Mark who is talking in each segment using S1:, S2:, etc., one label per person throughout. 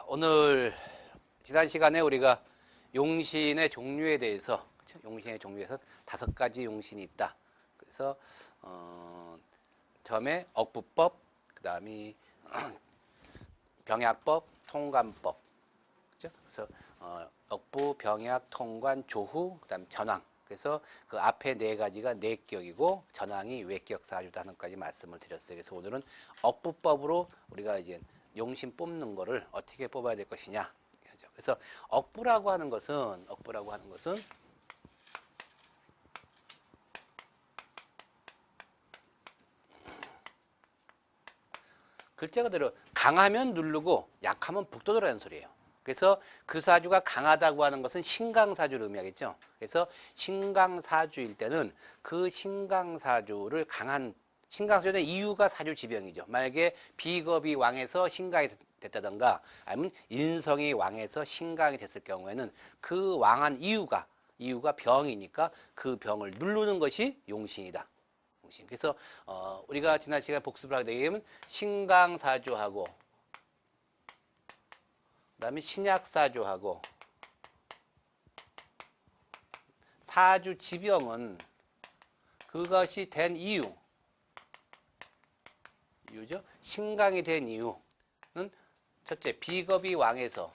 S1: 오늘 지난 시간에 우리가 용신의 종류에 대해서, 용신의 종류에서 5가지 용신이 있다. 그래서 처음에 억부법, 그 다음에 병약법, 통관법, 그렇죠? 그래서 억부, 병약, 통관, 조후, 그 다음 전왕. 그래서 그 앞에 4가지가 내격이고 전왕이 외격사주다 하는 까지 말씀을 드렸어요. 그래서 오늘은 억부법으로 우리가 이제 용신 뽑는 거를 어떻게 뽑아야 될 것이냐. 그래서 억부라고 하는 것은 글자 그대로 강하면 누르고 약하면 북돋으라는 소리예요. 그래서 그 사주가 강하다고 하는 것은 신강사주를 의미하겠죠. 그래서 신강사주일 때는 그 신강사주를 강한, 신강사주는 이유가 사주지병이죠. 만약에 비겁이 왕에서 신강이 됐다던가 아니면 인성이 왕에서 신강이 됐을 경우에는 그 왕한 이유가 병이니까 그 병을 누르는 것이 용신이다. 그래서 우리가 지난 시간에 복습을 하게 되면 신강사주하고 그 다음에 신약사주하고 사주지병은 그것이 된 이유죠. 신강이 된 이유는 첫째, 비겁이 왕에서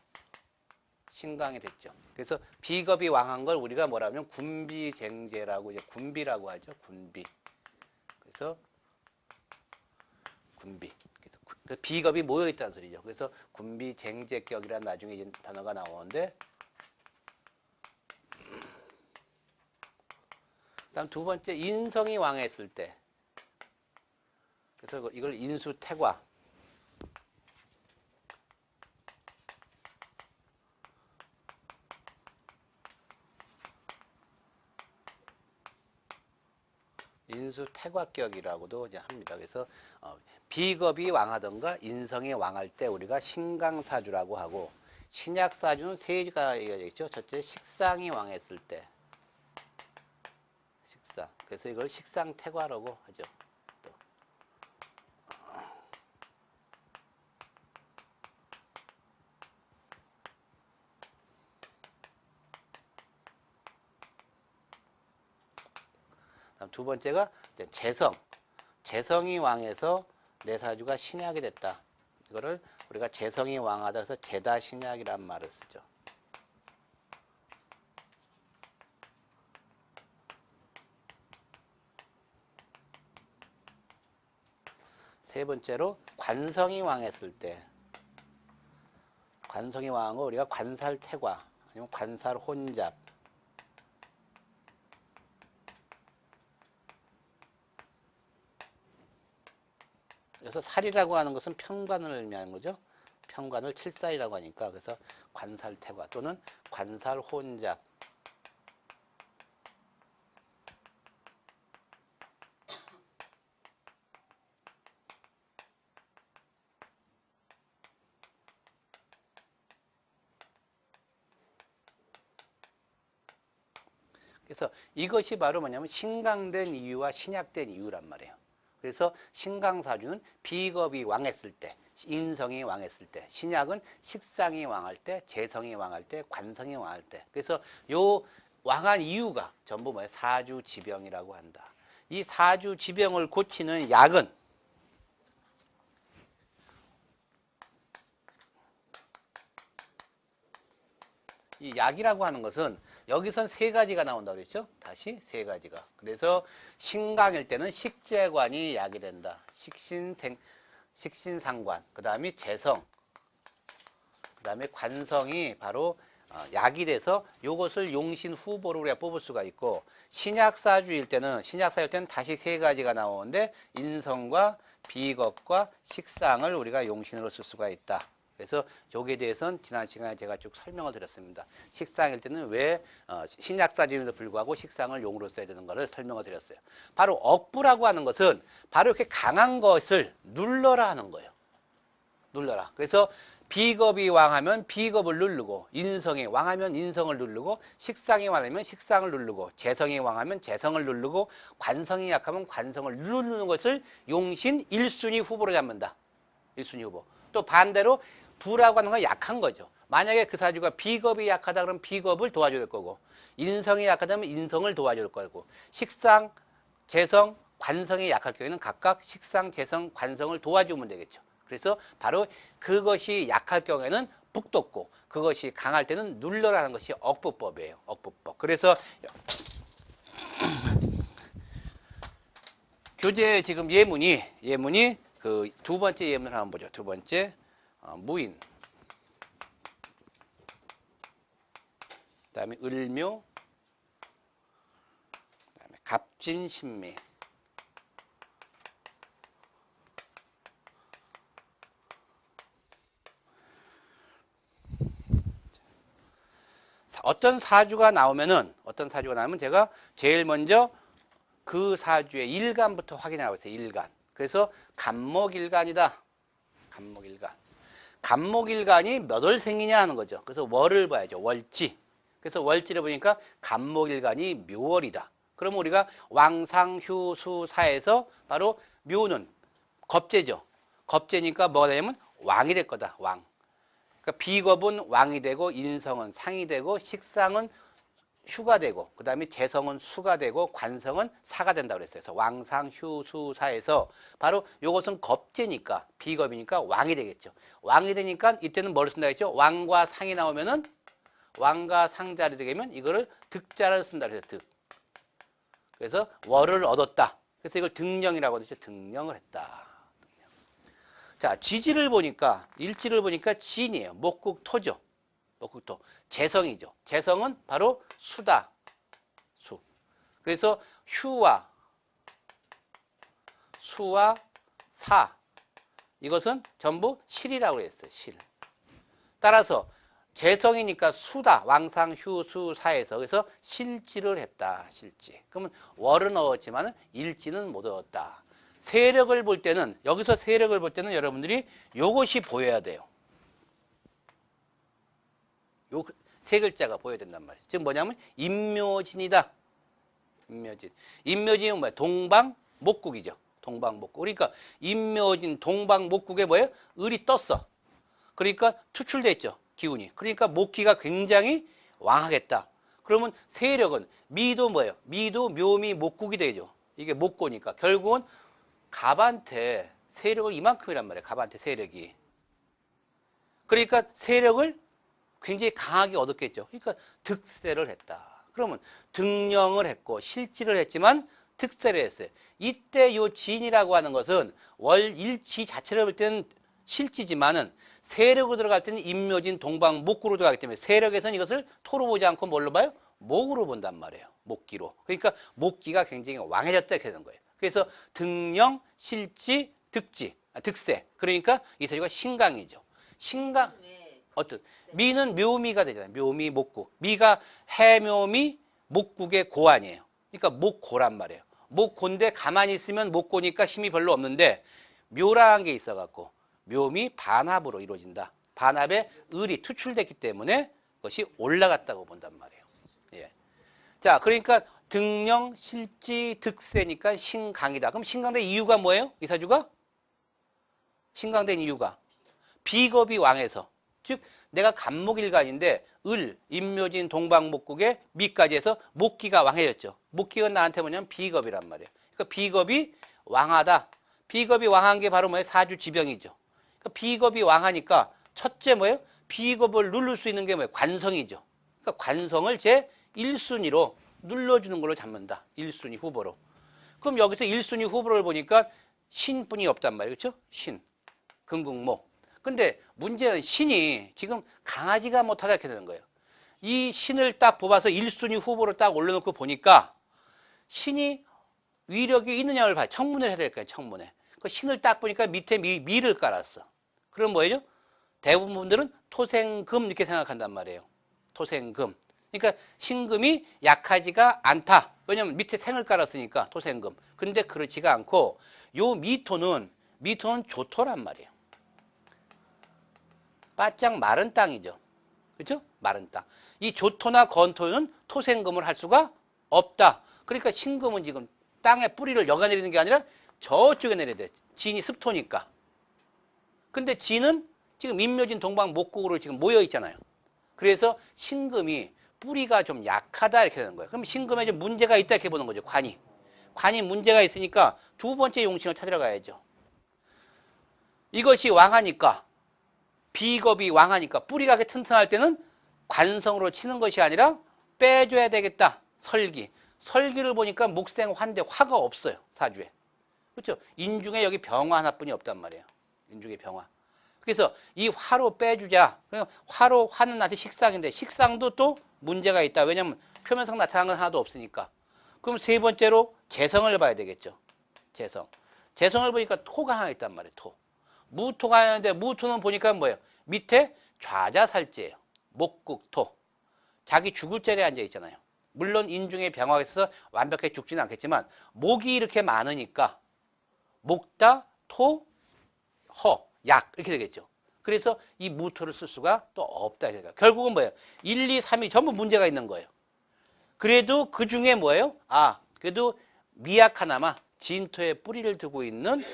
S1: 신강이 됐죠. 그래서 비겁이 왕한 걸 우리가 뭐라면 군비쟁제라고, 이제 군비라고 하죠. 군비. 그래서 군비. 그래서 비겁이 모여 있다는 소리죠. 그래서 군비쟁제격이라는 나중에 이제 단어가 나오는데, 그다음 두 번째, 인성이 왕했을 때. 그래서 이걸 인수태과. 인수태과격이라고도 이제 합니다. 그래서 비겁이 왕하던가 인성이 왕할 때 우리가 신강사주라고 하고, 신약사주는 3가지가 있죠. 첫째, 식상이 왕했을 때. 식상. 그래서 이걸 식상태과라고 하죠. 또. 두 번째가 재성. 재성이 왕해서 내 사주가 신약이 됐다. 이거를 우리가 재성이 왕하다 해서 재다신약이라는 말을 쓰죠. 세 번째로 관성이 왕했을 때. 관성이 왕한 거 우리가 관살태과 아니면 관살혼잡. 그래서 살이라고 하는 것은 편관을 의미하는 거죠. 편관을 칠살이라고 하니까. 그래서 관살태과 또는 관살혼잡. 그래서 이것이 바로 뭐냐면 신강된 이유와 신약된 이유란 말이에요. 그래서 신강사주는 비겁이 왕했을 때, 인성이 왕했을 때, 신약은 식상이 왕할 때, 재성이 왕할 때, 관성이 왕할 때. 그래서 요 왕한 이유가 전부 뭐예요? 사주지병이라고 한다. 이 사주지병을 고치는 약은 이 약이라고 하는 것은 여기선 3가지가 나온다고 그랬죠? 다시 3가지가. 그래서 신강일 때는 식재관이 약이 된다. 식신상관. 그 다음에 재성. 그 다음에 관성이 바로 약이 돼서 이것을 용신 후보로 우리가 뽑을 수가 있고, 신약사주일 때는 다시 3가지가 나오는데 인성과 비겁과 식상을 우리가 용신으로 쓸 수가 있다. 그래서 여기에 대해서는 지난 시간에 제가 쭉 설명을 드렸습니다. 식상일 때는 왜 신약사주임에도 불구하고 식상을 용으로 써야 되는가를 설명을 드렸어요. 바로 억부라고 하는 것은 바로 이렇게 강한 것을 눌러라 하는 거예요. 눌러라. 그래서 비겁이 왕하면 비겁을 누르고, 인성이 왕하면 인성을 누르고, 식상이 왕하면 식상을 누르고, 재성이 왕하면 재성을 누르고, 관성이 약하면 관성을 누르는 것을 용신 1순위 후보로 잡는다. 1순위 후보. 또 반대로 부라고 하는 건 약한 거죠. 만약에 그 사주가 비겁이 약하다 그러면 비겁을 도와줘야 될 거고, 인성이 약하다면 인성을 도와줄 거고, 식상, 재성, 관성이 약할 경우에는 각각 식상, 재성, 관성을 도와주면 되겠죠. 그래서 바로 그것이 약할 경우에는 북돋고, 그것이 강할 때는 눌러라는 것이 억부법이에요. 억부법. 그래서 교재 지금 예문이 그 두 번째 예문을 한번 보죠. 두 번째 무인, 그다음에 을묘, 그다음에 갑진신미. 어떤 사주가 나오면 제가 제일 먼저 그 사주의 일간부터 확인하고 있어요. 일간. 그래서 간목일간이다. 간목일간. 간목일간이 몇 월 생이냐 하는 거죠. 그래서 월을 봐야죠. 월지. 그래서 월지를 보니까 간목일간이 묘월이다. 그럼 우리가 왕상휴수사에서 바로 묘는 겁재죠. 겁재니까 뭐가 되냐면 왕이 될 거다. 왕. 그러니까 비겁은 왕이 되고, 인성은 상이 되고, 식상은 휴가 되고, 그 다음에 재성은 수가 되고, 관성은 사가 된다고 그랬어요. 그래서 왕상휴수사에서 바로 이것은 겁재니까, 비겁이니까 왕이 되겠죠. 왕이 되니까 이때는 뭘 쓴다 했죠? 왕과 상이 나오면은 왕과 상자리 되면 이거를 득자를 쓴다 그래서 득. 그래서 월을 얻었다. 그래서 이걸 등령이라고 하죠. 등령을 했다. 자, 쥐지를 보니까, 일지를 보니까 진이에요. 목국토죠. 목국토. 재성이죠. 재성은 바로 수다. 수. 그래서 휴와 수와 사. 이것은 전부 실이라고 했어요. 실. 따라서 재성이니까 수다. 왕상, 휴, 수, 사에서. 그래서 실지를 했다. 실지. 그러면 월은 얻었지만 일지는 못 얻었다. 세력을 볼 때는, 여기서 세력을 볼 때는 여러분들이 요것이 보여야 돼요. 요 세 글자가 보여야 된단 말이에요. 지금 뭐냐면 임묘진이다. 임묘진. 임묘진은 뭐예요? 동방목국이죠. 동방목국. 그러니까 임묘진 동방목국에 뭐예요? 을이 떴어. 그러니까 투출돼 있죠. 기운이. 그러니까 목기가 굉장히 왕하겠다. 그러면 세력은 미도 뭐예요? 미도 묘미 목국이 되죠. 이게 목고니까 결국은 갑한테 세력을 이만큼이란 말이에요. 갑한테 세력이. 그러니까 세력을 굉장히 강하게 얻었겠죠. 그러니까 득세를 했다. 그러면 등령을 했고 실지를 했지만 득세를 했어요. 이때 요 진이라고 하는 것은 월일지 자체를 볼 때는 실지지만은 세력으로 들어갈 때는 임묘진 동방목구로 들어가기 때문에 세력에서는 이것을 토로 보지 않고 뭘로 봐요? 목으로 본단 말이에요. 목기로. 그러니까 목기가 굉장히 왕해졌다 이렇게 되는 거예요. 그래서 등령, 실지, 득지, 득세. 그러니까 이 사주가 신강이죠. 신강. 어떤 미는 묘미가 되잖아요. 묘미, 목국. 미가 해묘미, 목국의 고 아니에요. 그러니까 목고란 말이에요. 목고인데 가만히 있으면 목고니까 힘이 별로 없는데 묘라한 게 있어갖고 묘미 반합으로 이루어진다. 반합에 을이 투출됐기 때문에 그것이 올라갔다고 본단 말이에요. 예. 자, 그러니까 등령, 실지, 득세니까 신강이다. 그럼 신강된 이유가 뭐예요? 이 사주가? 신강된 이유가 비겁이 왕해서. 즉 내가 간목일간인데 을, 임묘진, 동방목국에 미까지 해서 목기가 왕해졌죠. 목기가 나한테 뭐냐면 비겁이란 말이에요. 그러니까 비겁이 왕하다. 비겁이 왕한 게 바로 뭐예요? 사주지병이죠. 그러니까 비겁이 왕하니까 첫째 뭐예요? 비겁을 누를 수 있는 게 뭐예요? 관성이죠. 그러니까 관성을 제 1순위로 눌러주는 걸로 잡는다. 1순위 후보로. 그럼 여기서 1순위 후보를 보니까 신뿐이 없단 말이에요. 그렇죠? 신, 금국목. 근데 문제는 신이 지금 강하지가 못하다 이렇게 되는 거예요. 이 신을 딱 뽑아서 1순위 후보로 딱 올려놓고 보니까 신이 위력이 있느냐를 봐요. 청문회를 해야 될 거예요. 청문회. 그 신을 딱 보니까 밑에 미를 깔았어. 그럼 뭐예요? 대부분 분들은 토생금 이렇게 생각한단 말이에요. 토생금. 그러니까 신금이 약하지가 않다. 왜냐면 밑에 생을 깔았으니까 토생금. 근데 그렇지가 않고 요 미토는 조토란 말이에요. 바짝 마른 땅이죠. 그렇죠? 마른 땅. 이 조토나 건토는 토생금을 할 수가 없다. 그러니까 신금은 지금 땅에 뿌리를 여가 내리는 게 아니라 저쪽에 내려야 돼. 진이 습토니까. 근데 진은 지금 임묘진 동방 목국으로 지금 모여 있잖아요. 그래서 신금이 뿌리가 좀 약하다 이렇게 되는 거예요. 그럼 신금에 좀 문제가 있다 이렇게 보는 거죠. 관이 문제가 있으니까 두 번째 용신을 찾으러 가야죠. 이것이 왕하니까, 비겁이 왕하니까 뿌리가 튼튼할 때는 관성으로 치는 것이 아니라 빼줘야 되겠다. 설기를 보니까 목생 환대 화가 없어요. 사주에. 그렇죠? 인중에 여기 병화 하나뿐이 없단 말이에요. 인중에 병화. 그래서 이 화로 빼주자. 화로 화는 나한테 식상인데 식상도 또 문제가 있다. 왜냐하면 표면상 나타난 건 하나도 없으니까. 그럼 세 번째로 재성을 봐야 되겠죠. 재성을 보니까 토가 하나 있단 말이에요. 무토가 있는데 무토는 보니까 뭐예요? 밑에 좌자살제예요. 목국토. 자기 죽을 자리에 앉아 있잖아요. 물론 인중에 병화가 있어서 완벽하게 죽지는 않겠지만 목이 이렇게 많으니까 목다, 토, 허, 약 이렇게 되겠죠. 그래서 이 무토를 쓸 수가 또 없다. 결국은 뭐예요? 1, 2, 3이 전부 문제가 있는 거예요. 그래도 그 중에 뭐예요? 그래도 미약하나마 진토에 뿌리를 두고 있는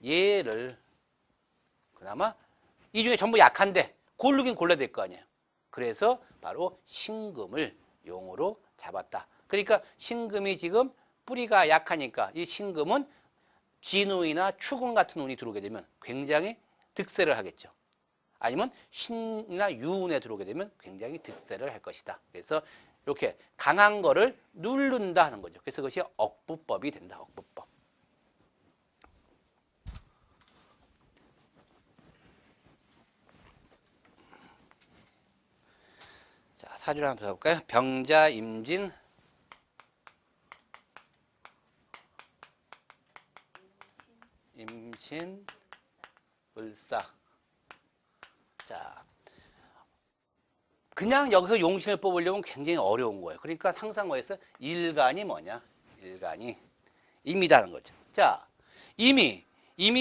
S1: 얘를 그나마 이 중에 전부 약한데 고르긴 골라야 될 거 아니에요. 그래서 바로 신금을 용으로 잡았다. 그러니까 신금이 지금 뿌리가 약하니까 이 신금은 진운이나 축운 같은 운이 들어오게 되면 굉장히 득세를 하겠죠. 아니면 신이나 유운에 들어오게 되면 굉장히 득세를 할 것이다. 그래서 이렇게 강한 거를 누른다 하는 거죠. 그래서 그것이 억부법이 된다. 억부법. 자, 사주를 한번 해볼까요? 병자, 임진, 을사. 자, 그냥 여기서 용신을 뽑으려면 굉장히 어려운 거예요. 그러니까 항상 뭐였어? 일간이 뭐냐? 일간이 임이다는 거죠. 자, 임이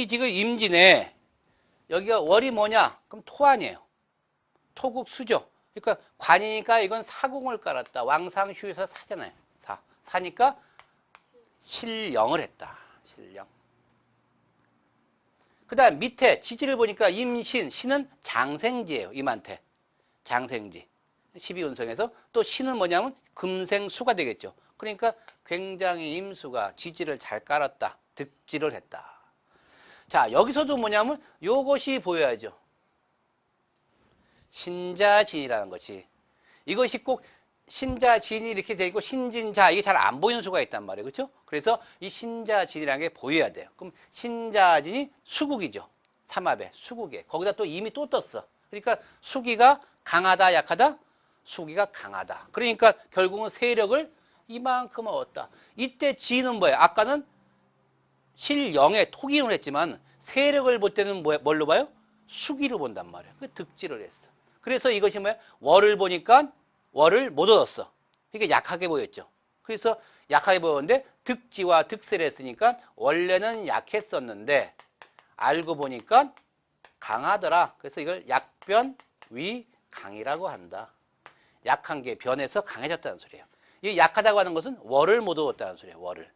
S1: 지금 임진에 여기가 월이 뭐냐? 그럼 토 아니에요. 토국 수죠. 그러니까 관이니까 이건 사공을 깔았다. 왕상휴에서 사잖아요. 사니까 실령을 했다. 실령. 그 다음 밑에 지지를 보니까 임신, 신은 장생지예요. 임한테. 장생지. 12운성에서 또 신은 뭐냐면 금생수가 되겠죠. 그러니까 굉장히 임수가 지지를 잘 깔았다. 득지를 했다. 자, 여기서도 뭐냐면 요것이 보여야죠. 신자진이라는 것이. 이것이 꼭 신자진이 이렇게 되어 있고 신진자 이게 잘 안 보이는 수가 있단 말이에요. 그렇죠? 그래서 이 신자진이라는 게 보여야 돼요. 그럼 신자진이 수국이죠. 삼합에 수국에. 거기다 또 이미 또 떴어. 그러니까 수기가 강하다 약하다? 수기가 강하다. 그러니까 결국은 세력을 이만큼 얻었다. 이때 지는 뭐예요? 아까는 실영에 토기운을 했지만 세력을 볼 때는 뭘로 봐요? 수기를 본단 말이에요. 그 득지를 했어. 그래서 이것이 뭐예요? 월을 보니까 월을 못 얻었어. 그러니까 약하게 보였죠. 그래서 약하게 보였는데 득지와 득세를 했으니까 원래는 약했었는데 알고 보니까 강하더라. 그래서 이걸 약변 위강이라고 한다. 약한 게 변해서 강해졌다는 소리예요. 이 약하다고 하는 것은 월을 못 얻었다는 소리예요. 월을.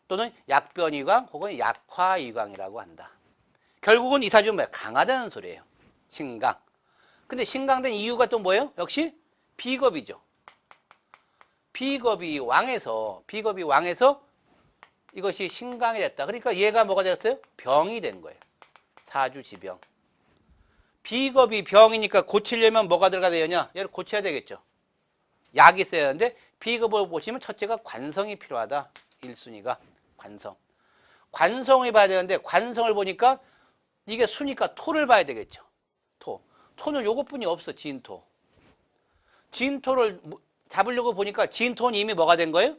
S1: 또는 약변위강 혹은 약화위강이라고 한다. 결국은 이 사주는 뭐예요? 강하다는 소리예요. 신강. 근데 신강된 이유가 또 뭐예요? 역시 비겁이죠. 비겁이 왕에서 이것이 신강이 됐다. 그러니까 얘가 뭐가 됐어요? 병이 된 거예요. 사주지병. 비겁이 병이니까 고치려면 뭐가 들어가야 되냐? 얘를 고쳐야 되겠죠. 약이 있어야 하는데 비겁을 보시면 첫째가 관성이 필요하다. 1순위가 관성. 관성을 봐야 되는데 관성을 보니까 이게 수니까 토를 봐야 되겠죠. 토는 요것뿐이 없어. 진토. 진토를 잡으려고 보니까 진토는 이미 뭐가 된 거예요?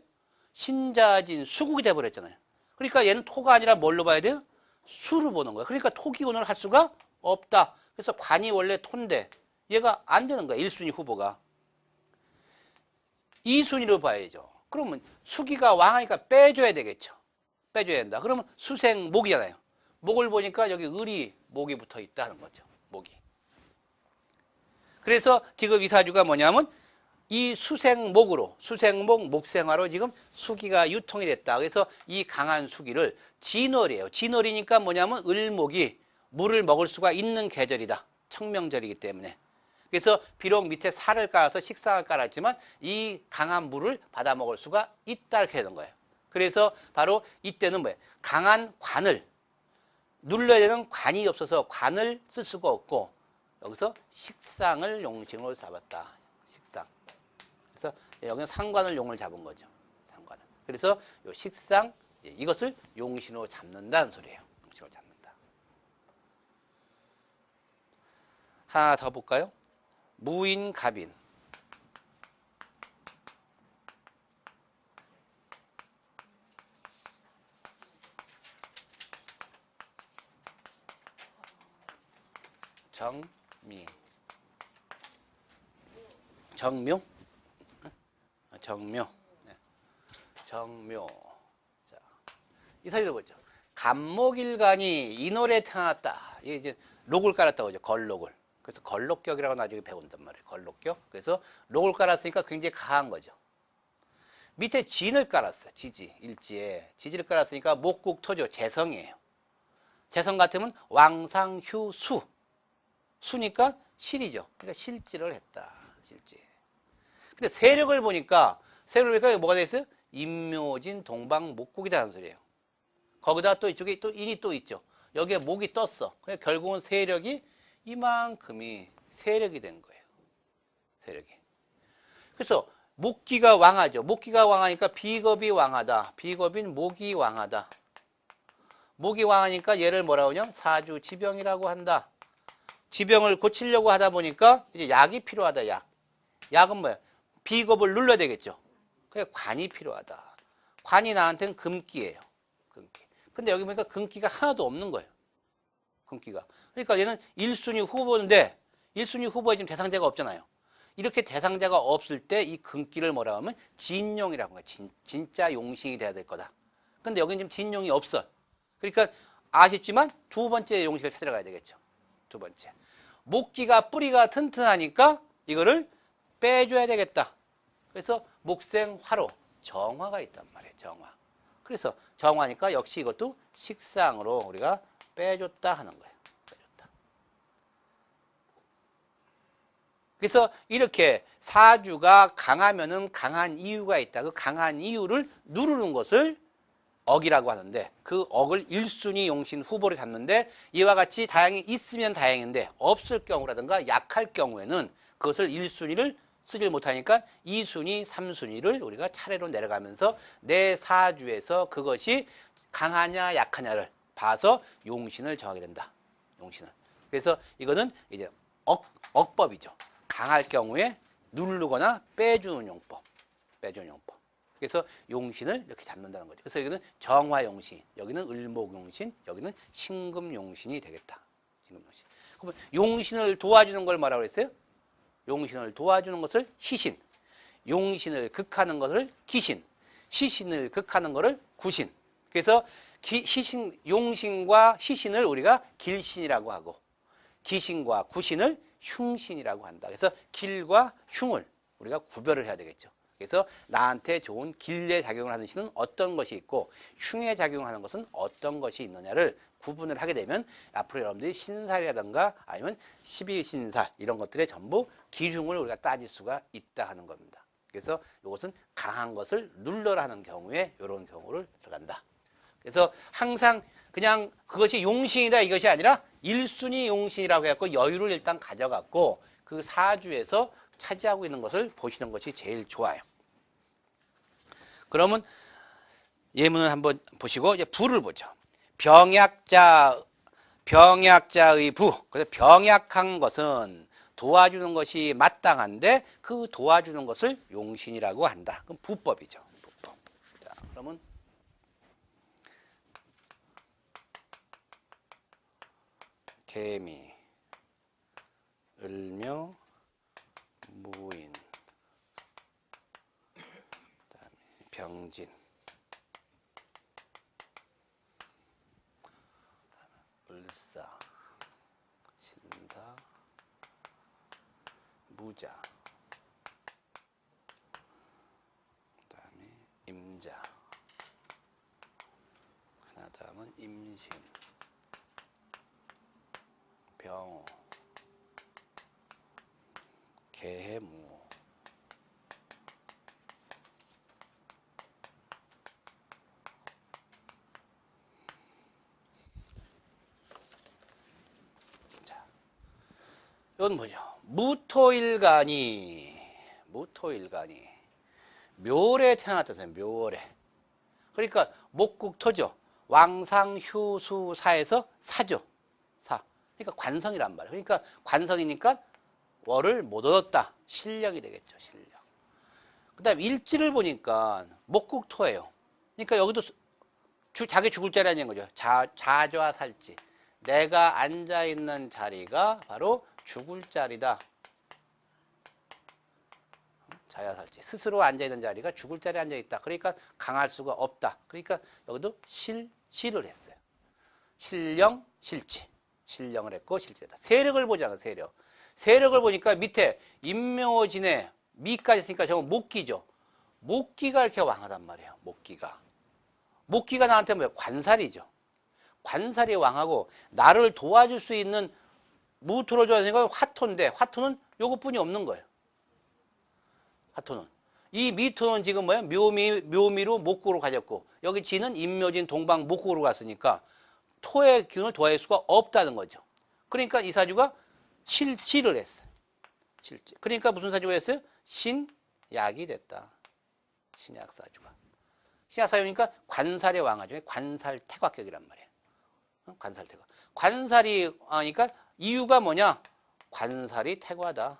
S1: 신자진 수국이 돼버렸잖아요. 그러니까 얘는 토가 아니라 뭘로 봐야 돼요? 수를 보는 거예요. 그러니까 토기운을 할 수가 없다. 그래서 관이 원래 토인데 얘가 안 되는 거야. 1순위 후보가. 2순위로 봐야죠. 그러면 수기가 왕하니까 빼줘야 되겠죠. 빼줘야 된다. 그러면 수생 목이잖아요. 목을 보니까 여기 을이 목이 붙어 있다는 거죠. 목이. 그래서 지금 이 사주가 뭐냐면 이 수생목, 목생화로 지금 수기가 유통이 됐다. 그래서 이 강한 수기를 진월이에요. 진월이니까 뭐냐면 을목이 물을 먹을 수가 있는 계절이다. 청명절이기 때문에. 그래서 비록 밑에 살을 깔아서 식상을 깔았지만 이 강한 물을 받아 먹을 수가 있다 이렇게 되는 거예요. 그래서 바로 이때는 뭐예요? 강한 관을 눌러야 되는 관이 없어서 관을 쓸 수가 없고 여기서 식상을 용신으로 잡았다. 식상. 그래서 여기는 상관을 용을 잡은 거죠. 상관을. 그래서 요 식상 이것을 용신으로 잡는다는 소리예요. 용신으로 잡는다. 하나 더 볼까요? 무인갑인. 정미. 정묘? 정묘. 정묘. 자, 이 사실도 보죠. 간목일간이 이 노래에 태어났다. 이게 이제 록을 깔았다고 하죠. 걸록을. 그래서 걸록격이라고 나중에 배운단 말이에요. 걸록격. 그래서 록을 깔았으니까 굉장히 강한 거죠. 밑에 진을 깔았어요. 지지, 일지에. 지지를 깔았으니까 목국토죠. 재성이에요. 재성 같으면 왕상휴수. 수니까 실이죠. 그러니까 실지를 했다. 실지. 근데 세력을 보니까 뭐가 돼 있어요? 임묘진, 동방, 목국이라는 소리예요. 거기다 또 이쪽에 또 인이 또 있죠. 여기에 목이 떴어. 그러니까 결국은 세력이 이만큼이 세력이 된 거예요. 세력이. 그래서 목기가 왕하죠. 목기가 왕하니까 비겁이 왕하다. 비겁인 목이 왕하다. 목이 왕하니까 얘를 뭐라고 하냐? 사주지병이라고 한다. 지병을 고치려고 하다 보니까 이제 약이 필요하다. 약. 약은 뭐야? 비겁을 눌러야 되겠죠. 그러니까 관이 필요하다. 관이 나한테는 금기예요. 금기. 근데 여기 보니까 금기가 하나도 없는 거예요. 금기가. 그러니까 얘는 1순위 후보인데 1순위 후보에 지금 대상자가 없잖아요. 이렇게 대상자가 없을 때 이 금기를 뭐라고 하면 진용이라고 해요. 진짜 용신이 돼야 될 거다. 근데 여기는 지금 진용이 없어. 그러니까 아쉽지만 두 번째 용신을 찾으러 가야 되겠죠. 두 번째. 목기가 뿌리가 튼튼하니까 이거를 빼줘야 되겠다. 그래서 목생화로 정화가 있단 말이에요. 정화. 그래서 정화니까 역시 이것도 식상으로 우리가 빼줬다 하는 거예요. 빼줬다. 그래서 이렇게 사주가 강하면은 강한 이유가 있다. 그 강한 이유를 누르는 것을 억이라고 하는데 그 억을 1순위 용신 후보를 잡는데 이와 같이 다양히 있으면 다행인데 없을 경우라든가 약할 경우에는 그것을 1순위를 쓰질 못하니까 2순위, 3순위를 우리가 차례로 내려가면서 내 사주에서 그것이 강하냐 약하냐를 봐서 용신을 정하게 된다. 용신을. 그래서 이거는 이제 억법이죠. 강할 경우에 누르거나 빼주는 용법. 빼주는 용법. 그래서 용신을 이렇게 잡는다는 거죠. 그래서 여기는 정화용신, 여기는 을목용신, 여기는 신금용신이 되겠다. 신금용신. 그러면 용신을 도와주는 걸 뭐라고 했어요? 용신을 도와주는 것을 희신, 용신을 극하는 것을 기신, 시신을 극하는 것을 구신. 그래서 용신과 시신을 우리가 길신이라고 하고 기신과 구신을 흉신이라고 한다. 그래서 길과 흉을 우리가 구별을 해야 되겠죠. 그래서 나한테 좋은 길의 작용을 하는 신은 어떤 것이 있고 흉의 작용하는 것은 어떤 것이 있느냐를 구분을 하게 되면 앞으로 여러분들이 신살이라든가 아니면 12신살 이런 것들의 전부 기흉을 우리가 따질 수가 있다 하는 겁니다. 그래서 이것은 강한 것을 눌러라 하는 경우에 이런 경우를 들어간다. 그래서 항상 그냥 그것이 용신이다 이것이 아니라 1순위 용신이라고 해갖고 여유를 일단 가져갖고 그 사주에서 차지하고 있는 것을 보시는 것이 제일 좋아요. 그러면 예문을 한번 보시고 이제 부를 보죠. 병약자의 부. 그래서 병약한 것은 도와주는 것이 마땅한데 그 도와주는 것을 용신이라고 한다. 그럼 부법이죠. 부법. 자, 그러면 개미, 을묘, 무인, 그다음에 병진, 을사, 신사, 무자, 그다음에 임자, 하나 다음은 임신, 병호, 대무. 자, 이건 뭐죠? 무토일간이 묘래 태어났다는 묘래. 그러니까 목국토죠. 왕상휴수사에서 사죠. 사. 그러니까 관성이란 말이에요. 그러니까 관성이니까 월을 못 얻었다. 실령이 되겠죠. 실령. 그 다음에 일지를 보니까 목국토예요. 그러니까 여기도 자기 죽을 자리라는 거죠. 자좌 살지. 내가 앉아있는 자리가 바로 죽을 자리다. 자야살지. 스스로 앉아있는 자리가 죽을 자리에 앉아있다. 그러니까 강할 수가 없다. 그러니까 여기도 실지를 했어요. 실령, 실지. 실령을 했고 실지다. 세력을 보자고 세력. 세력을 보니까 밑에 임묘진에 미까지 있으니까 저건 목기죠. 목기가 이렇게 왕하단 말이에요. 목기가. 목기가 나한테 뭐예요? 관살이죠. 관살이 왕하고 나를 도와줄 수 있는 무토를 좋아하는 건 화토인데 화토는 요것뿐이 없는 거예요. 화토는. 이 미토는 지금 뭐야? 묘미로 목국으로 가졌고 여기 지는 임묘진 동방 목국으로 갔으니까 토의 기운을 도와줄 수가 없다는 거죠. 그러니까 이 사주가 실지를 했어요. 실지. 그러니까 무슨 사주가 했어요? 신약이 됐다. 신약사주가. 신약사주니까 관살의 왕하죠. 관살태곽격이란 말이에요. 관살태곽. 관살이 하니까 이유가 뭐냐? 관살이 태과다.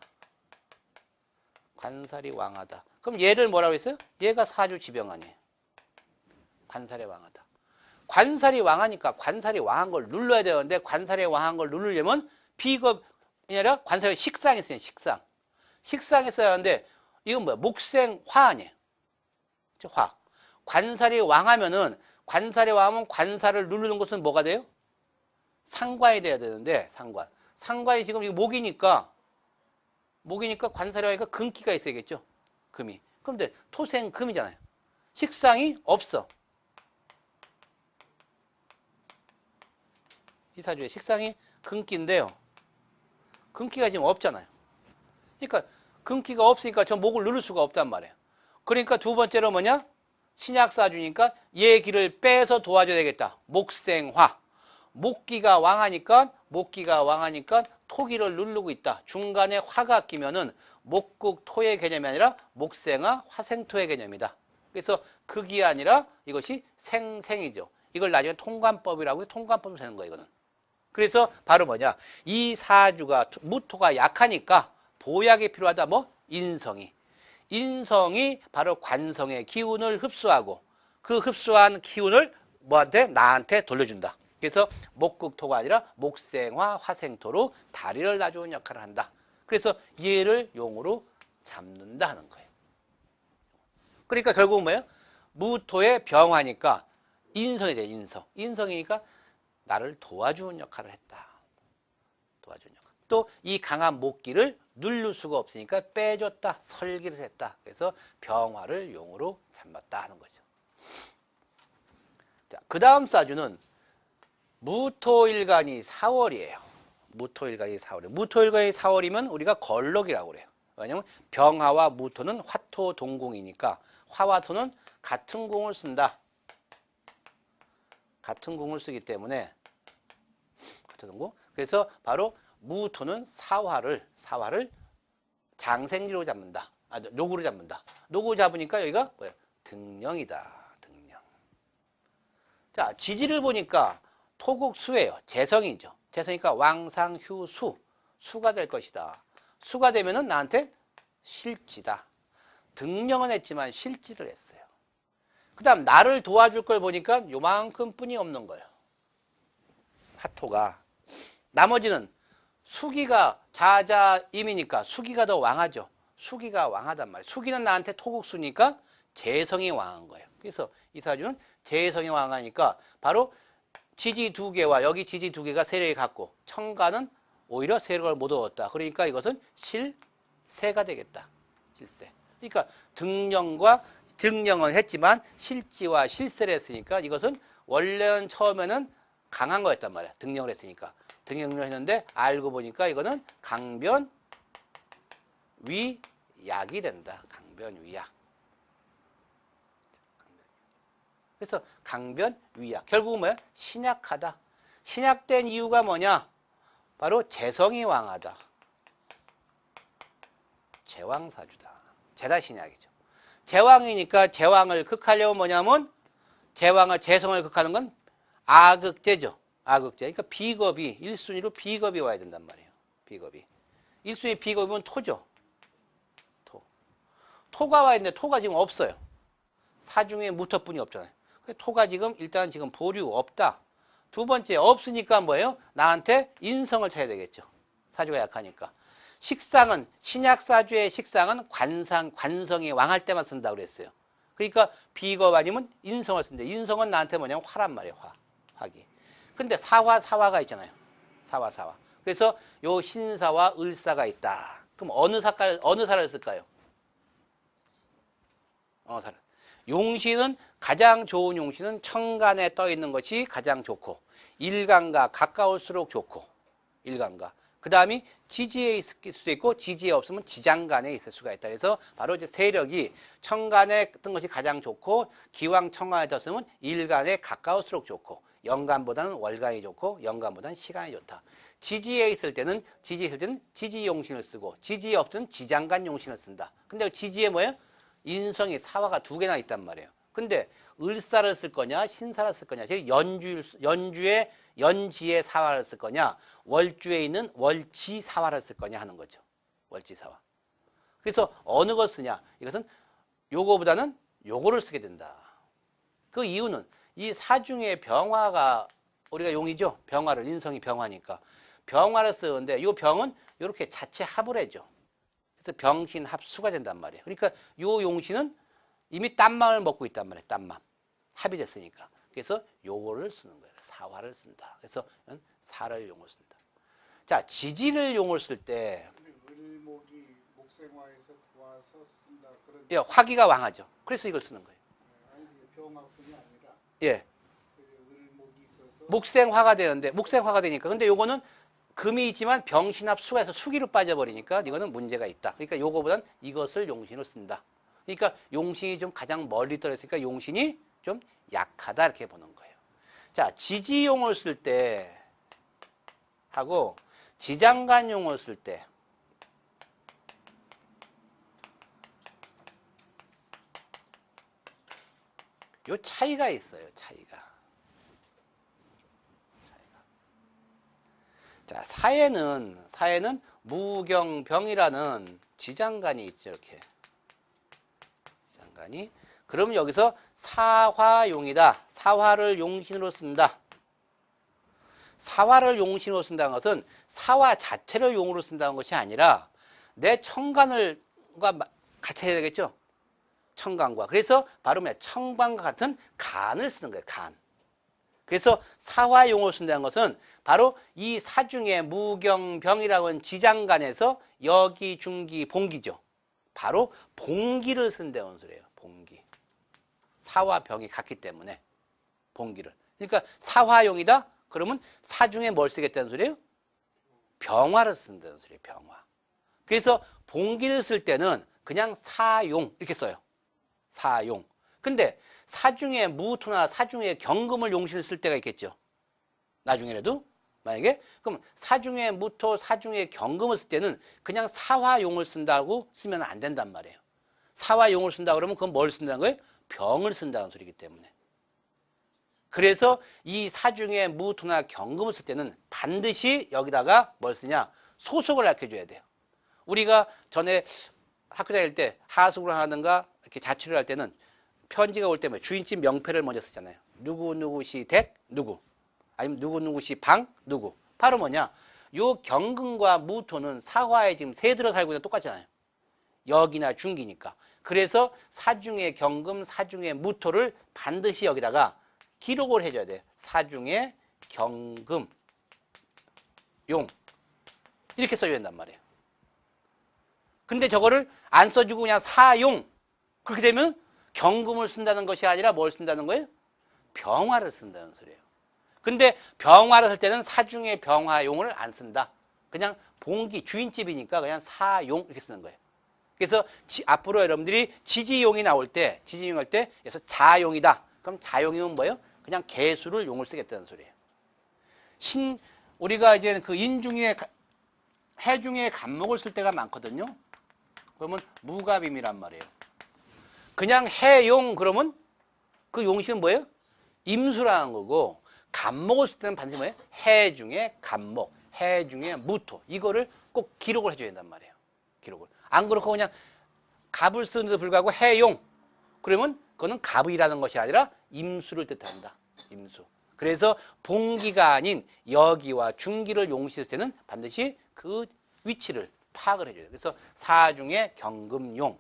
S1: 관살이 왕하다. 그럼 얘를 뭐라고 했어요? 얘가 사주 지병 아니에요. 관살의 왕하다. 관살이 왕하니까 관살이 왕한 걸 눌러야 되는데 관살이 왕한 걸 누르려면 비겁이 아니라 관살이 식상이 있어요. 식상. 식상이 있어야 하는데 이건 뭐야? 목생화 아니에요. 화. 관살이 왕하면은 관살이 왕하면 관살을 누르는 것은 뭐가 돼요? 상관이 돼야 되는데 상관. 상관이 지금 이거 목이니까 관살이 왕이니까 금기가 있어야겠죠. 금이. 그런데 토생 금이잖아요. 식상이 없어. 이 사주에 식상이 금기인데요. 금기가 지금 없잖아요. 그러니까 금기가 없으니까 저 목을 누를 수가 없단 말이에요. 그러니까 두 번째로 뭐냐? 신약사주니까 얘 기를 빼서 도와줘야 되겠다. 목생화. 목기가 왕하니까 토기를 누르고 있다. 중간에 화가 끼면은 목국 토의 개념이 아니라 목생화 화생토의 개념이다. 그래서 극이 아니라 이것이 생생이죠. 이걸 나중에 통관법이라고 해서 통관법을 세는 거예요. 이거는. 그래서 바로 뭐냐? 이 사주가 무토가 약하니까 보약이 필요하다. 뭐? 인성이. 인성이 바로 관성의 기운을 흡수하고 그 흡수한 기운을 뭐한테? 나한테 돌려준다. 그래서 목국토가 아니라 목생화 화생토로 다리를 놔주는 역할을 한다. 그래서 얘를 용으로 잡는다 하는 거예요. 그러니까 결국 뭐예요? 무토의 병화니까 인성이 돼. 인성이니까 나를 도와주는 역할을 했다. 도와주는 역할. 또 이 강한 목기를 누를 수가 없으니까 빼줬다. 설기를 했다. 그래서 병화를 용으로 잡았다 하는 거죠. 자, 그 다음 사주는 무토일간이 4월이에요. 무토일간이 4월이에요. 무토일간이 4월이면 우리가 걸럭이라고 그래요. 왜냐하면 병화와 무토는 화토 동궁이니까 화와 토는 같은 궁을 쓴다. 같은 궁을 쓰기 때문에 같은 궁. 그래서 바로 무토는 사화를 장생지로 잡는다. 노구로 잡는다. 노구 잡으니까 여기가 뭐예요? 등령이다. 등령. 자, 지지를 보니까 토국수예요. 재성이죠. 재성이니까 왕상휴수. 수가 될 것이다. 수가 되면은 나한테 실지다. 등령은 했지만 실지를 했어요. 그 다음 나를 도와줄 걸 보니까 요만큼 뿐이 없는 거예요. 화토가. 나머지는 수기가 자자임이니까 수기가 더 왕하죠. 수기가 왕하단 말이에요. 수기는 나한테 토국수니까 재성이 왕한 거예요. 그래서 이 사주는 재성이 왕하니까 바로 지지 두 개와 여기 지지 두 개가 세력이 같고 청가는 오히려 세력을 못 얻었다. 그러니까 이것은 실세가 되겠다. 실세. 그러니까 등령은 했지만 실지와 실세를 했으니까 이것은 원래는 처음에는 강한 거였단 말이야. 등령을 했으니까. 등령을 했는데 알고 보니까 이거는 강변 위약이 된다. 강변위약. 그래서 강변위약. 결국은 뭐야? 신약하다. 신약된 이유가 뭐냐? 바로 재성이 왕하다. 제왕사주다. 제다신약이죠. 제왕이니까 제왕을 극하려면 뭐냐면 재성을 극하는 건 아극제죠. 아극제. 그러니까 비겁이 1순위로 비겁이 와야 된단 말이에요. 비겁이. 1순위 비겁이면 토죠. 토가 와 있는데 토가 지금 없어요. 사중에 무토뿐이 없잖아요. 토가 일단 지금 보류 없다. 두 번째 없으니까 뭐예요? 나한테 인성을 쳐야 되겠죠. 사주가 약하니까. 식상은 신약사주의 식상은 관성이 왕할 때만 쓴다고 그랬어요. 그러니까 비겁 아니면 인성을 쓴대. 인성은 나한테 뭐냐면 화란 말이에요. 화기. 근데 사화가 있잖아요. 사화. 그래서 요 신사와 을사가 있다. 그럼 어느 사를 쓸까요? 용신은 가장 좋은 용신은 천간에 떠 있는 것이 가장 좋고 일간과 가까울수록 좋고 일간과 그 다음이 지지에 있을 수도 있고 지지에 없으면 지장간에 있을 수가 있다. 그래서 바로 이제 세력이 천간에 뜬 것이 가장 좋고 기왕 천간에 떴으면 일간에 가까울수록 좋고 연간보다는 월간이 좋고 연간보다는 시간이 좋다. 지지에 있을 때는 지지 용신을 쓰고 지지에 없으면 지장간 용신을 쓴다. 근데 지지에 뭐예요? 인성이 사화가 두 개나 있단 말이에요. 근데 을사를 쓸 거냐 신사를 쓸 거냐 즉 연지에 사화를 쓸 거냐 월주에 있는 월지 사화를 쓸 거냐 하는 거죠. 월지 사화. 그래서 어느 걸 쓰냐 이것은 요거보다는 요거를 쓰게 된다. 그 이유는 이 사중의 병화가 우리가 용이죠. 병화를 인성이 병화니까 병화를 쓰는데 이 병은 이렇게 자체 합을 해죠. 그래서 병신 합수가 된단 말이에요. 그러니까 요 용신은 이미 딴맘을 먹고 있단 말이에요. 딴맘. 합이 됐으니까. 그래서 요거를 쓰는 거예요. 사화를 쓴다. 그래서 사를 용을 쓴다. 자, 지지를 용을 쓸 때
S2: 을목이 목생화에서 들어와서 쓴다. 그런
S1: 예, 화기가 왕하죠. 그래서 이걸 쓰는 거예요.
S2: 아니 병화뿐이 아니라
S1: 예.
S2: 을목이 있어서
S1: 목생화가 되는데 목생화가 되니까 근데 요거는 금이 있지만 병신합 수가 해서 수기로 빠져버리니까 이거는 문제가 있다. 그러니까 요거보단 이것을 용신으로 쓴다. 그러니까 용신이 좀 가장 멀리 떨어졌으니까 용신이 좀 약하다 이렇게 보는 거예요. 자, 지지용을 쓸 때 하고 지장간용을 쓸 때 요 차이가 있어요. 차이가. 자, 사에는 무경병이라는 지장간이 있죠. 이렇게. 지장간이. 그럼 여기서 사화용이다. 사화를 용신으로 쓴다. 사화를 용신으로 쓴다는 것은 사화 자체를 용으로 쓴다는 것이 아니라 내 천간을 같이 해야 되겠죠. 천간과. 그래서 바로 천간과 같은 간을 쓰는 거예요. 간. 그래서 사화용을 쓴다는 것은 바로 이 사중의 무경병이라고 하는 지장간에서 여기, 중기, 봉기죠. 바로 봉기를 쓴다는 소리예요. 봉기. 사화병이 같기 때문에 봉기를. 그러니까 사화용이다? 그러면 사중에 뭘 쓰겠다는 소리예요? 병화를 쓴다는 소리예요. 병화. 그래서 봉기를 쓸 때는 그냥 사용 이렇게 써요. 사용. 근데 사중에 무토나 사중에 경금을 용신을 쓸 때가 있겠죠. 나중에라도 만약에 그럼 사중에 무토, 사중에 경금을 쓸 때는 그냥 사화용을 쓴다고 쓰면 안 된단 말이에요. 사화용을 쓴다 그러면 그건 뭘 쓴다는 거예요? 병을 쓴다는 소리이기 때문에. 그래서 이 사중에 무토나 경금을 쓸 때는 반드시 여기다가 뭘 쓰냐? 소속을 알려줘야 돼요. 우리가 전에 학교 다닐 때 하숙을 하든가 이렇게 자취를 할 때는 편지가 올 때면 주인집 명패를 먼저 쓰잖아요. 누구누구시 댁 누구 아니면 누구누구시 방 누구. 바로 뭐냐? 요 경금과 무토는 사화에 지금 세 들어 살고 있는 똑같잖아요. 역이나 중기니까. 그래서 사중의 경금, 사중의 무토를 반드시 여기다가 기록을 해줘야 돼요. 사중의 경금, 용 이렇게 써야 된단 말이에요. 근데 저거를 안 써주고 그냥 사용 그렇게 되면 경금을 쓴다는 것이 아니라 뭘 쓴다는 거예요? 병화를 쓴다는 소리예요. 근데 병화를 쓸 때는 사중의 병화용을 안 쓴다. 그냥 봉기, 주인집이니까 그냥 사용 이렇게 쓰는 거예요. 그래서 앞으로 여러분들이 지지용이 나올 때, 지지용 할 때, 그래서 자용이다. 그럼 자용이면 뭐예요? 그냥 개수를 용을 쓰겠다는 소리예요. 우리가 이제 그 해중에 간목을 쓸 때가 많거든요. 그러면 무갑임이란 말이에요. 그냥 해용 그러면 그 용신은 뭐예요? 임수라는 거고, 간목을 쓸 때는 반드시 뭐예요? 해중에 간목, 해중에 무토. 이거를 꼭 기록을 해줘야 된단 말이에요. 기록을. 안 그렇고 그냥 갑을 쓰는데도 불구하고 해용. 그러면 그거는 갑이라는 것이 아니라 임수를 뜻한다. 임수. 그래서 봉기가 아닌 여기와 중기를 용시할 때는 반드시 그 위치를 파악을 해줘야 돼요. 그래서 사중에 경금용.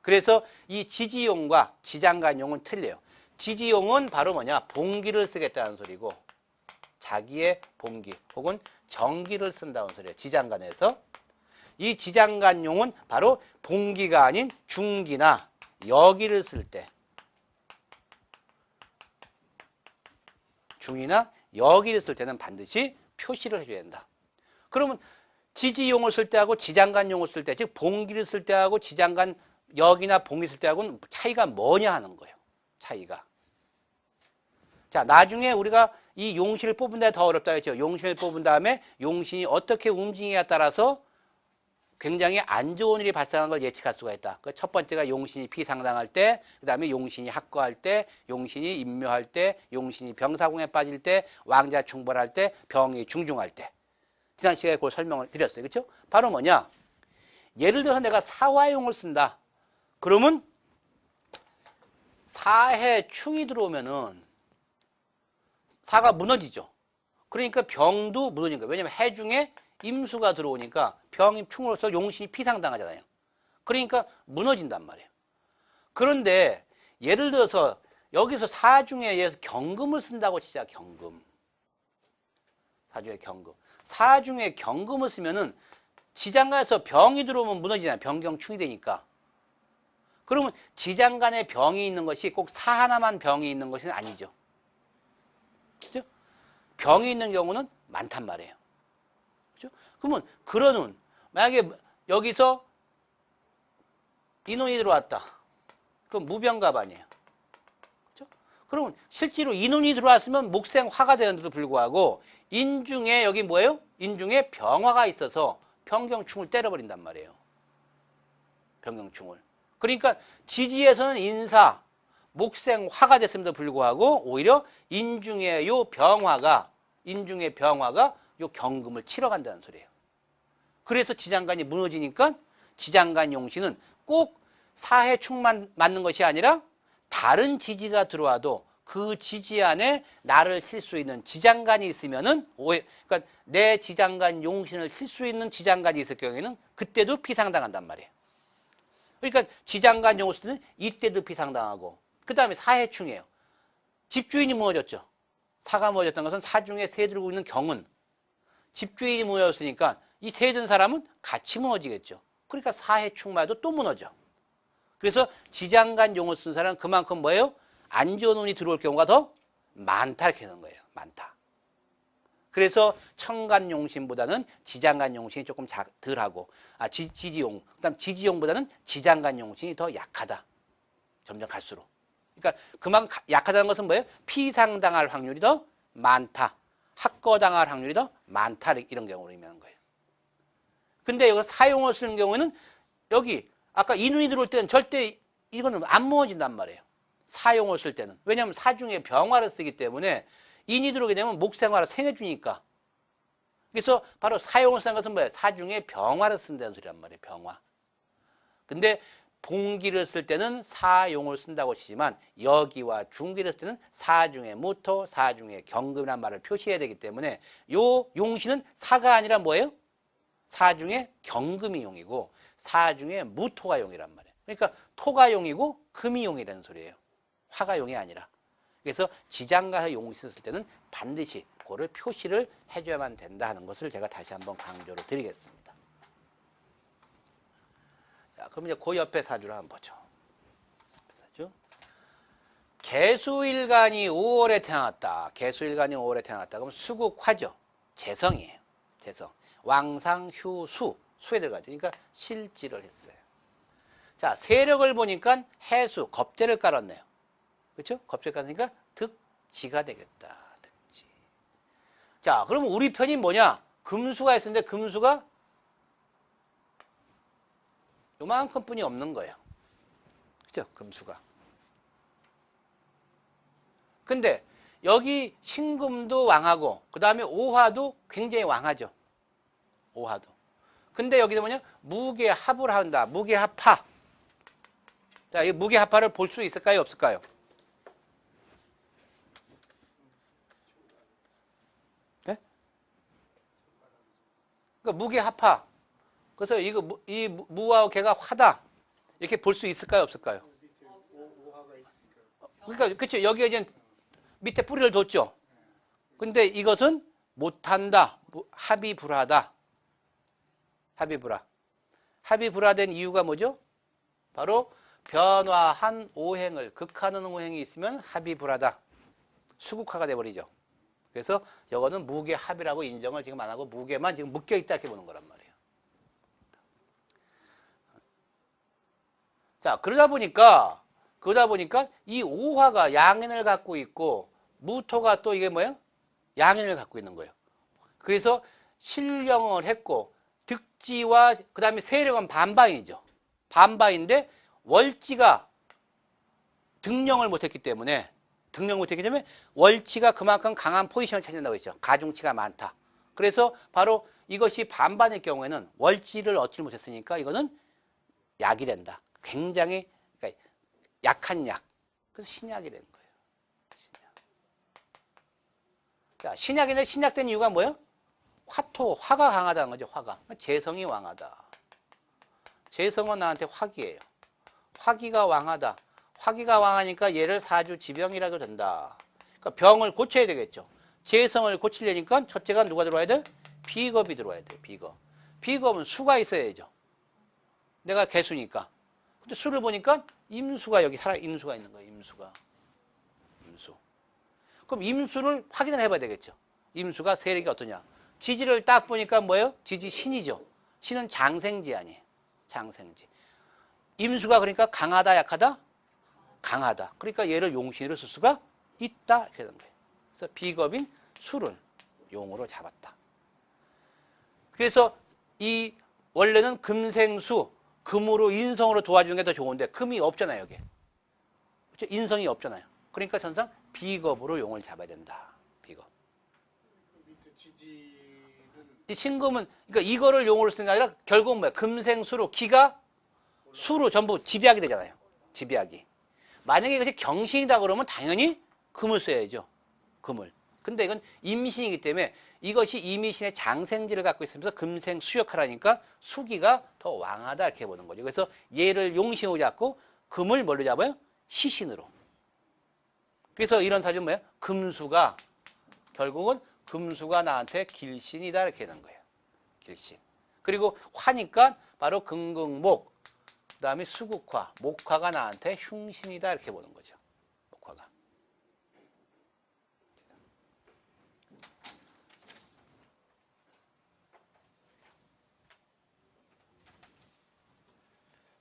S1: 그래서 이 지지용과 지장간용은 틀려요. 지지용은 바로 뭐냐? 봉기를 쓰겠다는 소리고, 자기의 봉기 혹은 정기를 쓴다는 소리예요. 지장간에서. 이 지장간용은 바로 봉기가 아닌 중기나 여기를 쓸 때, 중이나 여기를 쓸 때는 반드시 표시를 해줘야 된다. 그러면 지지용을 쓸 때하고 지장간용을 쓸 때, 즉 봉기를 쓸 때하고 지장간 여기나 봉기 쓸 때하고는 차이가 뭐냐 하는 거예요. 차이가. 자, 나중에 우리가 이 용신을 뽑은 다음에 더 어렵다 했죠. 용신을 뽑은 다음에 용신이 어떻게 움직이냐에 따라서 굉장히 안 좋은 일이 발생하는 걸 예측할 수가 있다. 그 첫 번째가 용신이 피상당할 때, 그 다음에 용신이 합거할 때, 용신이 임묘할 때, 용신이 병사궁에 빠질 때, 왕자 충벌할 때, 병이 중중할 때. 지난 시간에 그걸 설명을 드렸어요. 그렇죠? 바로 뭐냐? 예를 들어서 내가 사화용을 쓴다. 그러면 사해 충이 들어오면은 사가 무너지죠. 그러니까 병도 무너진 거예요. 왜냐하면 해중에 임수가 들어오니까 병이 충으로서 용신이 피상당하잖아요. 그러니까 무너진단 말이에요. 그런데 예를 들어서 여기서 사중에 의해서 경금을 쓴다고 치자. 경금. 사중에 경금. 사중에 경금을 쓰면은 지장간에서 병이 들어오면 무너지잖아요. 병경충이 되니까. 그러면 지장간에 병이 있는 것이 꼭 사 하나만 병이 있는 것은 아니죠. 그죠? 병이 있는 경우는 많단 말이에요. 그죠? 그러면 그러는 만약에 여기서 인혼이 들어왔다. 그럼 무병갑 아니에요. 그죠? 그러면 실제로 인혼이 들어왔으면 목생화가 되는데도 불구하고 인중에 여기 뭐예요? 인중에 병화가 있어서 병경충을 때려버린단 말이에요. 병경충을. 그러니까 지지에서는 인사, 목생화가 됐음에도 불구하고 오히려 인중의 요 병화가 요 경금을 치러 간다는 소리예요. 그래서 지장간이 무너지니까 지장간 용신은 꼭 사해충만 맞는 것이 아니라 다른 지지가 들어와도 그 지지 안에 나를 칠 수 있는 지장간이 있으면은 그러니까 내 지장간 용신을 칠 수 있는 지장간이 있을 경우에는 그때도 피상당한단 말이에요. 그러니까 지장간 용신은 이때도 피상당하고 그 다음에 사해충이에요. 집주인이 무너졌죠. 사가 무너졌던 것은 사중에 새 들고 있는 경은 집주인이 무너졌으니까 이 새 든 사람은 같이 무너지겠죠. 그러니까 사해충마도 또 무너져. 그래서 지장간 용을 쓴 사람은 그만큼 뭐예요? 안 좋은 운이 들어올 경우가 더 많다 이렇게 하는 거예요. 많다. 그래서 청간 용신보다는 지장간 용신이 조금 덜하고 지지용, 그다음 지지용보다는 지장간 용신이 더 약하다. 점점 갈수록. 그러니까 그만큼 약하다는 것은 뭐예요? 피상당할 확률이 더 많다. 합거당할 확률이 더 많다. 이런 경우를 의미하는 거예요. 근데 여기서 사용을 쓰는 경우에는 여기 아까 인운이 들어올 때는 절대 이거는 안 무너진단 말이에요. 사용을 쓸 때는. 왜냐하면 사중에 병화를 쓰기 때문에 인이 들어오게 되면 목생화를 생해주니까. 그래서 바로 사용을 쓰는 것은 뭐예요? 사중에 병화를 쓴다는 소리란 말이에요. 병화. 근데 봉기를 쓸 때는 사용을 쓴다고 치지만 여기와 중기를 쓸 때는 사중에 무토, 사중에 경금이라는 말을 표시해야 되기 때문에 요 용신은 사가 아니라 뭐예요? 사중에 경금이 용이고 사중에 무토가 용이란 말이에요. 그러니까 토가 용이고 금이 용이라는 소리예요. 화가 용이 아니라. 그래서 지장간의 용신을 쓸 때는 반드시 그거를 표시를 해줘야만 된다 하는 것을 제가 다시 한번 강조를 드리겠습니다. 자, 그럼 이제 그 옆에 사주를 한번 보죠. 사주. 개수일간이 5월에 태어났다. 개수일간이 5월에 태어났다. 그럼 수국화죠. 재성이에요. 재성. 왕상, 휴, 수. 수에 들어가죠. 그러니까 실지를 했어요. 자, 세력을 보니까 해수, 겁재를 깔았네요. 그렇죠? 겁재 깔으니까 득지가 되겠다. 득지. 자, 그러면 우리 편이 뭐냐? 금수가 있었는데 금수가 요만큼 뿐이 없는 거예요. 그죠? 금수가. 근데 여기 신금도 왕하고 그 다음에 오화도 굉장히 왕하죠. 오화도. 근데 여기서 뭐냐? 무게합을 한다. 무게합화. 자, 이 무게합화를 볼 수 있을까요? 없을까요? 네? 그러니까 무게합화. 그래서 이 무하고 개가 화다. 이렇게 볼 수 있을까요? 없을까요?
S2: 밑에 오화가 있으니까.
S1: 그러니까 그렇죠. 여기에 이제 밑에 뿌리를 뒀죠. 근데 이것은 못한다. 합이 불하다. 합이 불하. 합이 불하된 이유가 뭐죠? 바로 변화한 오행을 극하는 오행이 있으면 합이 불하다. 수국화가 돼버리죠. 그래서 이거는 무게합이라고 인정을 지금 안 하고 무게만 지금 묶여있다 이렇게 보는 거란 말이에요. 자, 그러다 보니까 이 오화가 양인을 갖고 있고 무토가 또 이게 뭐예요? 양인을 갖고 있는 거예요. 그래서 실령을 했고 득지와 그 다음에 세력은 반반이죠. 반반인데 월지가 등령을 못했기 때문에 월치가 그만큼 강한 포지션을 찾는다고 했죠. 가중치가 많다. 그래서 바로 이것이 반반일 경우에는 월지를 얻지 못했으니까 이거는 약이 된다. 굉장히 그러니까 약한 약. 그래서 신약이 된 거예요. 신약. 자, 신약인데 신약된 이유가 뭐예요? 화가 강하다는 거죠. 화가. 재성이 왕하다. 재성은 나한테 화기예요. 화기가 왕하다. 화기가 왕하니까 얘를 사주 지병이라도 된다. 그러니까 병을 고쳐야 되겠죠. 재성을 고치려니까 첫째가 누가 들어와야 돼? 비겁이 들어와야 돼. 비겁. 비겁은 수가 있어야죠. 내가 개수니까. 근데 수를 보니까 임수가 여기 임수가 있는 거예요. 임수가. 임수. 그럼 임수를 확인을 해봐야 되겠죠. 임수가 세력이 어떠냐. 지지를 딱 보니까 뭐예요? 지지 신이죠. 신은 장생지 아니에요. 장생지. 임수가 그러니까 강하다, 약하다? 강하다. 그러니까 얘를 용신으로 쓸 수가 있다. 이렇게 되는 거예요. 그래서 비겁인 수를 용으로 잡았다. 그래서 이 원래는 금생수, 금으로 인성으로 도와주는 게 더 좋은데 금이 없잖아요, 여기. 그렇죠? 인성이 없잖아요. 그러니까 전상 비겁으로 용을 잡아야 된다. 비겁.
S2: 밑에 지지를
S1: 이 신금은 그러니까 이거를 용으로 쓰는 게 아니라 결국은 뭐야? 금생수로 기가 수로 전부 집약이 되잖아요. 집약이. 만약에 이것이 경신이다 그러면 당연히 금을 써야죠. 금을. 근데 이건 임신이기 때문에 이것이 이미신의 장생지를 갖고 있으면서 금생 수역하라니까 수기가 더 왕하다 이렇게 보는 거죠. 그래서 얘를 용신으로 잡고 금을 뭘로 잡아요? 시신으로. 그래서 이런 사주는 뭐예요? 금수가 결국은 금수가 나한테 길신이다 이렇게 되는 거예요. 길신. 그리고 화니까 바로 금극목 그 다음에 수국화, 목화가 나한테 흉신이다 이렇게 보는 거죠. 목화가.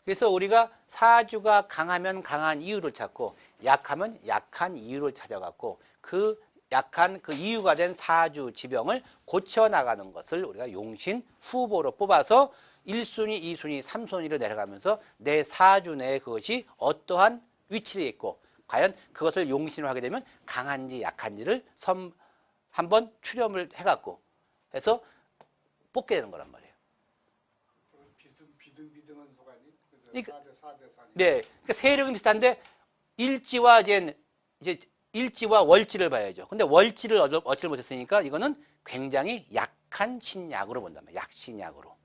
S1: 그래서 우리가 사주가 강하면 강한 이유를 찾고 약하면 약한 이유를 찾아갖고 그 약한 그 이유가 된 사주 지병을 고쳐나가는 것을 우리가 용신 후보로 뽑아서 1순위, 2순위, 3순위로 내려가면서 내 사주 내에 그것이 어떠한 위치에 있고 과연 그것을 용신으로 하게 되면 강한지 약한지를 한번 추렴을 해갖고 해서 뽑게 되는 거란 말이에요.
S2: 비등비등한 소관이
S1: 그러니까,
S2: 4대 4.
S1: 네, 그러니까 세력은 비슷한데 일지와 이제 일지와 월지를 봐야죠. 근데 월지를 얻지 못했으니까 이거는 굉장히 약한 신약으로 본단 말이에요. 약신약으로.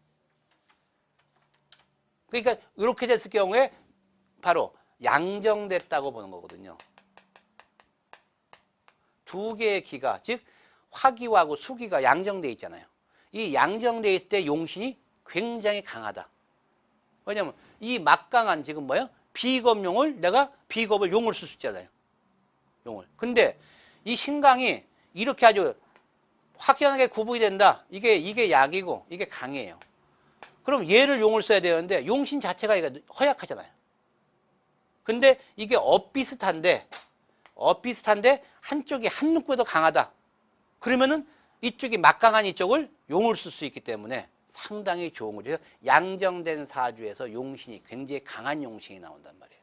S1: 그러니까 이렇게 됐을 경우에 바로 양정됐다고 보는 거거든요. 두 개의 기가, 즉 화기하고 수기가 양정돼 있잖아요. 이 양정돼 있을 때 용신이 굉장히 강하다. 왜냐면 이 막강한 지금 뭐예요? 비겁용을 내가 비겁을 용을 쓸 수 있잖아요. 용을. 근데 이 신강이 이렇게 아주 확연하게 구분이 된다. 이게 약이고 이게 강이에요. 그럼 얘를 용을 써야 되는데 용신 자체가 이거 허약하잖아요. 근데 이게 엇비슷한데 한쪽이 한눈보다 더 강하다. 그러면은 이쪽이 막강한 이쪽을 용을 쓸 수 있기 때문에 상당히 좋은 거죠. 양정된 사주에서 용신이 굉장히 강한 용신이 나온단 말이에요.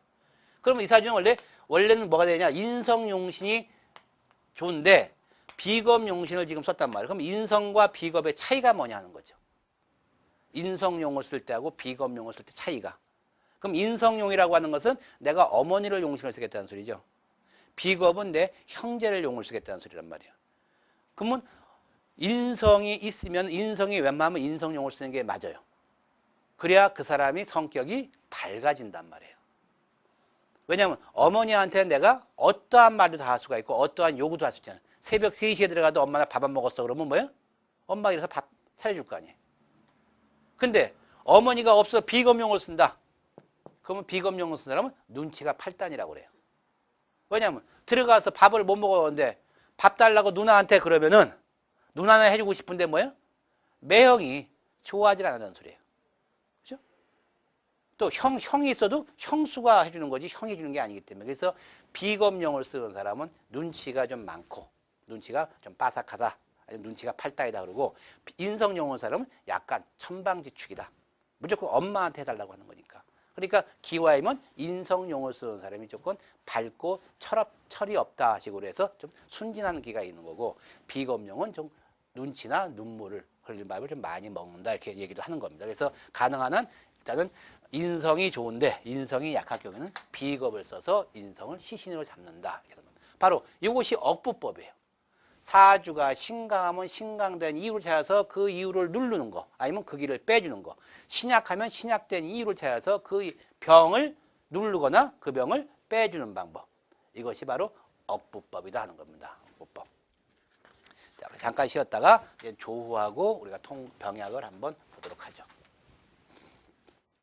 S1: 그러면 이 사주는 원래는 뭐가 되냐? 인성 용신이 좋은데 비겁 용신을 지금 썼단 말이에요. 그럼 인성과 비겁의 차이가 뭐냐 하는 거죠. 인성용을 쓸 때하고 비겁용을 쓸 때 차이가. 그럼 인성용이라고 하는 것은 내가 어머니를 용신을 쓰겠다는 소리죠. 비겁은 내 형제를 용을 쓰겠다는 소리란 말이에요. 그러면 인성이 있으면 인성이 웬만하면 인성용을 쓰는 게 맞아요. 그래야 그 사람이 성격이 밝아진단 말이에요. 왜냐하면 어머니한테 내가 어떠한 말도 다 할 수가 있고 어떠한 요구도 할 수 있잖아요. 새벽 3시에 들어가도 엄마 나 밥 안 먹었어. 그러면 뭐예요? 엄마가 이래서 밥 차려줄 거 아니에요. 근데 어머니가 없어서 비검용을 쓴다. 그러면 비검용을 쓴 사람은 눈치가 8단이라고 그래요. 왜냐하면 들어가서 밥을 못 먹었는데 밥 달라고 누나한테 그러면은 누나는 해주고 싶은데 뭐예요? 매형이 좋아하지 않는다는 소리예요. 그죠? 또 형이 있어도 형수가 해주는 거지 형이 주는 게 아니기 때문에. 그래서 비검용을 쓰는 사람은 눈치가 좀 많고 눈치가 좀 빠삭하다. 아니면 눈치가 8단이다 그러고 인성용을 사람은 약간 천방지축이다. 무조건 엄마한테 해달라고 하는 거니까. 그러니까 기와이면 인성용을 쓰는 사람이 조금 밝고 철이 없다 식으로 해서 좀 순진한 기가 있는 거고 비검용은 좀 눈치나 눈물을 흘린 밥을 좀 많이 먹는다 이렇게 얘기도 하는 겁니다. 그래서 가능한 한 일단은 인성이 좋은데 인성이 약할 경우에는 비겁을 써서 인성을 시신으로 잡는다. 바로 이것이 억부법이에요. 사주가 신강하면 신강된 이유를 찾아서 그 이유를 누르는 거 아니면 그 길을 빼주는 거 신약하면 신약된 이유를 찾아서 그 병을 누르거나 그 병을 빼주는 방법 이것이 바로 억부법이다 하는 겁니다. 억부법. 자, 잠깐 쉬었다가 이제 조후하고 우리가 병약을 한번